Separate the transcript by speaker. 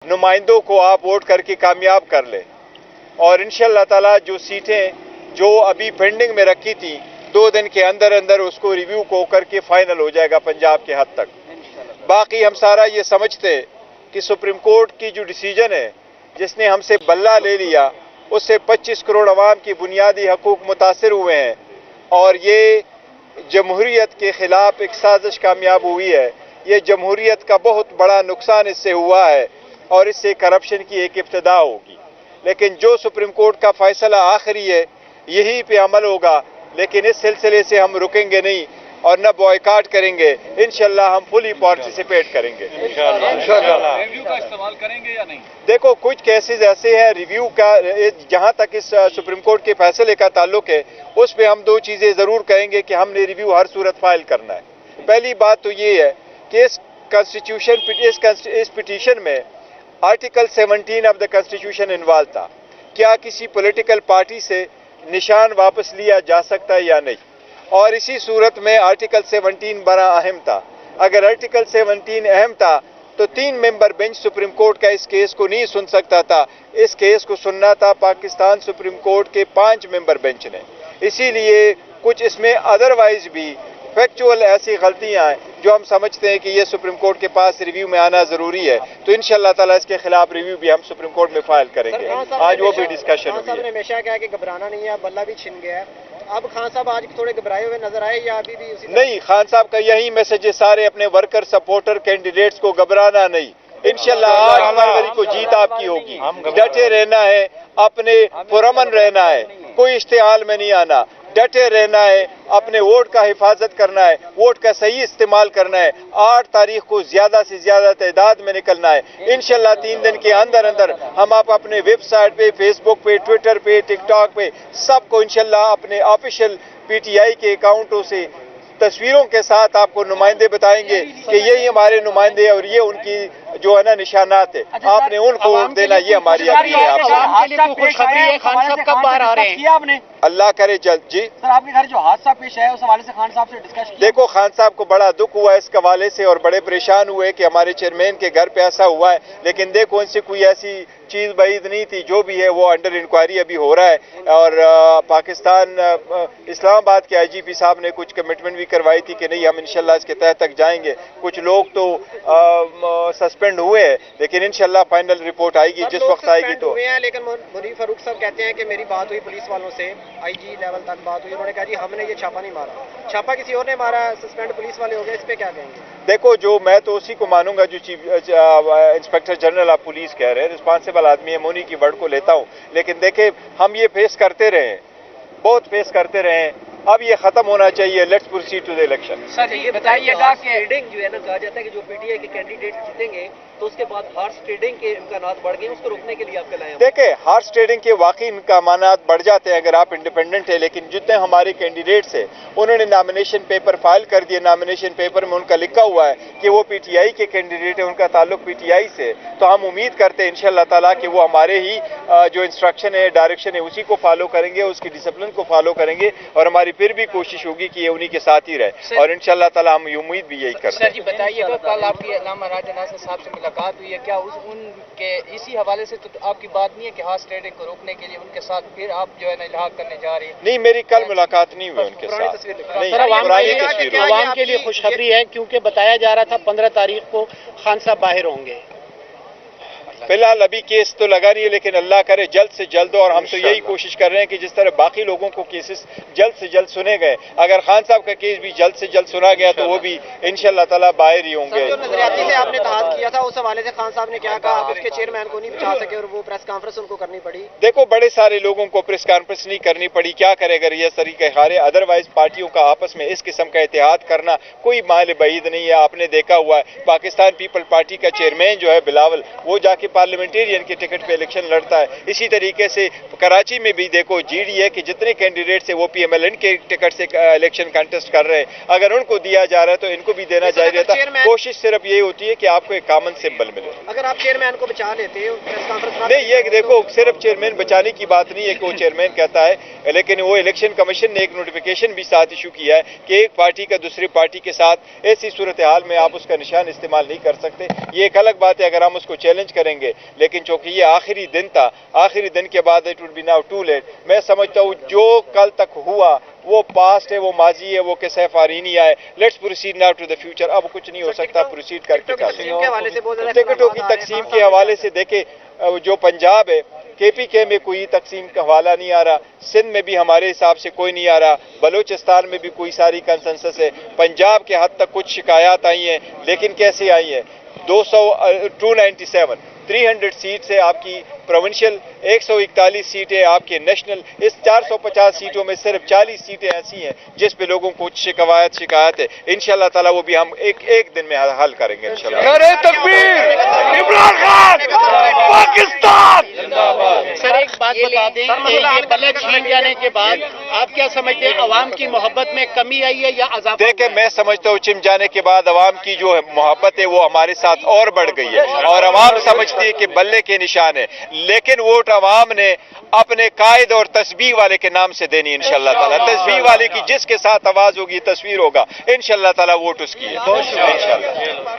Speaker 1: नुमाइंदों को आप वोट करके कामयाब कर लें और इंशाअल्लाह ताला जो सीटें जो अभी पेंडिंग में रखी थी 2 दिन के अंदर अंदर उसको रिव्यू को करके फाइनल हो जाएगा पंजाब के हद तक। बाकी हम सारा ये समझते कि सुप्रीम कोर्ट की जो डिसीजन है जिसने हमसे बल्ला ले लिया उससे 25 करोड़ अवाम की बुनियादी हकूक मुतासर हुए हैं और ये जमहूरियत के खिलाफ एक साजिश कामयाब हुई है। ये जमहूरियत का बहुत बड़ा नुकसान इससे हुआ है और इससे करप्शन की एक इब्तिदा होगी। लेकिन जो सुप्रीम कोर्ट का फैसला आखिरी है यही पे अमल होगा, लेकिन इस सिलसिले से हम रुकेंगे नहीं और न बॉयकाट करेंगे। इंशाल्लाह हम फुली पार्टिसिपेट करेंगे। इंशाल्लाह
Speaker 2: रिव्यू का इस्तेमाल करेंगे या नहीं?
Speaker 1: देखो कुछ केसेस ऐसे हैं रिव्यू का, जहां तक इस सुप्रीम कोर्ट के फैसले का ताल्लुक है उस पे हम 2 चीजें जरूर कहेंगे कि हमने रिव्यू हर सूरत फाइल करना है। पहली बात तो ये है कि इस पिटीशन में article 17 of the constitution involve था। क्या किसी पॉलिटिकल पार्टी से निशान वापस लिया जा सकता है या नहीं, और इसी सूरत में आर्टिकल 17 बड़ा अहम था। अगर आर्टिकल 17 अहम था तो 3 मेंबर बेंच सुप्रीम कोर्ट का इस केस को नहीं सुन सकता था। इस केस को सुनना था पाकिस्तान सुप्रीम कोर्ट के 5 मेंबर बेंच ने। इसीलिए कुछ इसमें अदरवाइज भी फैक्चुअल ऐसी गलतियां हैं जो हम समझते हैं कि ये सुप्रीम कोर्ट के पास रिव्यू में आना जरूरी है, तो इंशाअल्लाह ताला इसके खिलाफ रिव्यू भी हम सुप्रीम कोर्ट में फाइल करेंगे। आज वो भी डिस्कशन हुई है।
Speaker 3: हमेशा कहा कि घबराना नहीं है, बल्ला भी छिन गया है। अब खान साहब आज थोड़े घबराए हुए नजर आए या अभी भी उसी
Speaker 1: नहीं, खान साहब का यही मैसेज है सारे अपने वर्कर सपोर्टर कैंडिडेट्स को, घबराना नहीं। इंशाल्लाह 8 फरवरी को जीत आपकी होगी। डटे रहना है, अपने पुरअमन रहना है, कोई इश्तिहाल में नहीं आना, डटे रहना है, अपने वोट का हिफाजत करना है, वोट का सही इस्तेमाल करना है। 8 तारीख को ज्यादा से ज्यादा तादाद में निकलना है। इंशाल्लाह 3 दिन के अंदर अंदर हम आप अपने वेबसाइट पे, फेसबुक पे, ट्विटर पे, टिकटॉक पे सबको इंशाल्लाह अपने ऑफिशियल पीटीआई के अकाउंटों से तस्वीरों के साथ आपको नुमाइंदे बताएंगे कि यही हमारे नुमाइंदे और ये उनकी जो है ना निशानात है। आपने उनको वोट देना, ये हमारी अपील है आपसे।
Speaker 3: खान साहब कब बाहर आ रहे हैं?
Speaker 1: अल्लाह करे जल्द। जी
Speaker 3: सर, आपके घर जो हादसा पेश आया उस हवाले से खान साहब से डिस्कस किया?
Speaker 1: देखो खान साहब को बड़ा दुख हुआ है इस हवाले से और बड़े परेशान हुए कि हमारे चेयरमैन के घर पे ऐसा हुआ है, लेकिन देखो इनसे कोई ऐसी चीज बाइद नहीं थी। जो भी है वो अंडर इंक्वायरी अभी हो रहा है और पाकिस्तान इस्लामाबाद के आईजीपी साहब ने कुछ कमिटमेंट भी करवाई थी कि नहीं हम इंशाल्लाह इसके तह तक जाएंगे। कुछ लोग तो सस्पेंड हुए हैं, लेकिन इंशाल्लाह फाइनल रिपोर्ट आएगी जिस वक्त आएगी तो।
Speaker 3: लेकिन मुनीर फारूक साहब कहते हैं कि मेरी बात हुई पुलिस वालों से, आईजी लेवल तक बात हुई, उन्होंने कहा जी हमने ये छापा नहीं मारा, छापा किसी और ने मारा, सस्पेंड पुलिस वाले हो गए। इस पे क्या कहेंगे?
Speaker 1: देखो जो मैं तो उसी को मानूंगा जो chief inspector general of police कह रहे हैं, रिस्पॉन्सिबल आदमी है, मोनी की वर्ड को लेता हूं। लेकिन देखे हम ये फेस करते रहे, बहुत फेस करते रहे, अब ये खत्म होना चाहिए। Let's proceed to the election.
Speaker 3: Sir ये बताइएगा कि ट्रेडिंग जो है ना, कहा जाता है कि जो पीटीआई के कैंडिडेट जीतेंगे तो उसके बाद हॉर्स ट्रेडिंग के इम्कानात बढ़ गए, उसको रोकने के लिए आप क्या लाए?
Speaker 1: देखे हॉर्स ट्रेडिंग के वाकई इम्कानात बढ़ जाते हैं अगर आप इंडिपेंडेंट है, लेकिन जितने हमारे कैंडिडेट्स हैं उन्होंने नॉमिनेशन पेपर फाइल कर दिए, नॉमिनेशन पेपर में उनका लिखा हुआ है कि वो पीटीआई के कैंडिडेट है, उनका ताल्लुक पीटीआई से, तो हम उम्मीद करते हैं इंशाअल्लाह ताला कि वो हमारे ही जो इंस्ट्रक्शन है, डायरेक्शन है, उसी को फॉलो करेंगे, उसकी डिसिप्लिन को फॉलो करेंगे और हमारी फिर भी कोशिश होगी कि ये उन्हीं के साथ ही रहे और इंशाअल्लाह ताला हम उम्मीद भी यही करते हैं।
Speaker 3: सर जी बताइएगा, कल आपकी अल्लामा राजा नासिर साहब से मुलाकात हुई है, क्या उनके इसी हवाले से तो आपकी बात नहीं है कि हॉर्स ट्रेडिंग को रोकने के लिए उनके साथ फिर आप जो है ना इल्हाक करने जा रहे हैं?
Speaker 1: नहीं, मेरी कल मुलाकात नहीं हुई उनके साथ। नहीं, पुरानी तस्वीर
Speaker 4: आवाम के लिए खुशखबरी है क्योंकि बताया जा रहा था 15 तारीख को खान साहब बाहर होंगे।
Speaker 1: फिलहाल अभी केस तो लगा नहीं है, लेकिन अल्लाह करे जल्द से जल्द हो और हम तो यही कोशिश कर रहे हैं कि जिस तरह बाकी लोगों को केसेस जल्द से जल्द सुने गए, अगर खान साहब का केस भी जल्द से जल्द सुना गया तो वो भी इंशाअल्लाह ताला बाहर ही होंगे।
Speaker 3: जो नजरियाती से आपने तहत किया था उस हवाले से खान साहब ने क्या कहा? आप उसके चेयरमैन को नहीं बचा सके और वो प्रेस कॉन्फ्रेंस उनको करनी पड़ी।
Speaker 1: देखो बड़े सारे लोगों को प्रेस कॉन्फ्रेंस नहीं करनी पड़ी, क्या करे अगर ये तरीके हारे। अदरवाइज पार्टियों का आपस में इस किस्म का इत्तेहाद करना कोई माल बईद नहीं है। आपने देखा हुआ है पाकिस्तान पीपल पार्टी का चेयरमैन जो है बिलावल, वो जाके पार्लियामेंटेरियन के टिकट पे इलेक्शन लड़ता है। इसी तरीके से कराची में भी देखो जीडीए के जितने कैंडिडेट्स है वो पीएमएलएन के टिकट से इलेक्शन कंटेस्ट कर रहे हैं। अगर उनको दिया जा रहा है तो इनको भी देना चाहिए था। कोशिश सिर्फ यही होती है कि आपको एक कॉमन सिंबल मिले।
Speaker 3: अगर आप चेयरमैन को बचा लेते प्रेस कॉन्फ्रेंस
Speaker 1: नहीं, ये देखो सिर्फ चेयरमैन बचाने की बात नहीं है कि वो चेयरमैन कहता है, लेकिन वो इलेक्शन कमीशन ने एक नोटिफिकेशन भी साथ इशू किया है कि एक पार्टी का दूसरी पार्टी के साथ ऐसी सूरत हाल में आप उसका निशान इस्तेमाल नहीं कर सकते। ये एक अलग बात है। अगर हम उसको चैलेंज करेंगे کے, لیکن چونکہ یہ آخری دن تھا, آخری دن کے بعد it would be now too late. میں سمجھتا ہوں جو کل تک ہوا وہ پاسٹ ہے, وہ ماضی ہے, وہ کیسے فارینی آئے. Let's proceed now to the future. اب کچھ نہیں ہو سکتا, پروسیڈ کر کے ٹکٹوں کی تقسیم کے حوالے سے دیکھیں, جو پنجاب ہے کے پی کے میں کوئی تقسیم کا حوالہ نہیں آ رہا, سندھ میں بھی ہمارے حساب سے کوئی نہیں آ رہا, بلوچستان میں بھی کوئی ساری کنسنسس ہے. پنجاب کے حد تک کچھ شکایات آئی ہیں, لیکن کیسے آئی ہیں؟ 297 300 سیٹ سے آپ کی پروونشل, 141 سیٹیں آپ کے نیشنل. اس 450 سیٹوں میں صرف 40 سیٹیں ایسی ہیں جس پہ لوگوں کو شکایت ہے. انشاءاللہ تعالی وہ بھی ہم ایک دن میں حل کریں گے انشاءاللہ.
Speaker 2: نعرے تکبیر! عمران خان! پاکستان!
Speaker 4: سر ایک بات بتا دیں, یہ بلد چھین جانے کے بعد آپ کیا سمجھتے ہیں, عوام کی محبت میں کمی آئی ہے یا اضافہ؟
Speaker 1: دیکھیں, میں سمجھتا ہوں چم جانے کے بعد عوام کی جو محبت ہے وہ ہمارے ساتھ اور بڑھ گئی ہے, اور عوام سمجھتی ہے کہ بلے کے نشان ہے, لیکن ووٹ عوام نے اپنے قائد اور تسبیح والے کے نام سے دینی انشاءاللہ تعالی. تسبیح والے کی جس کے ساتھ آواز ہوگی, تصویر ہوگا, انشاءاللہ تعالی ووٹ اس کی ہے انشاءاللہ.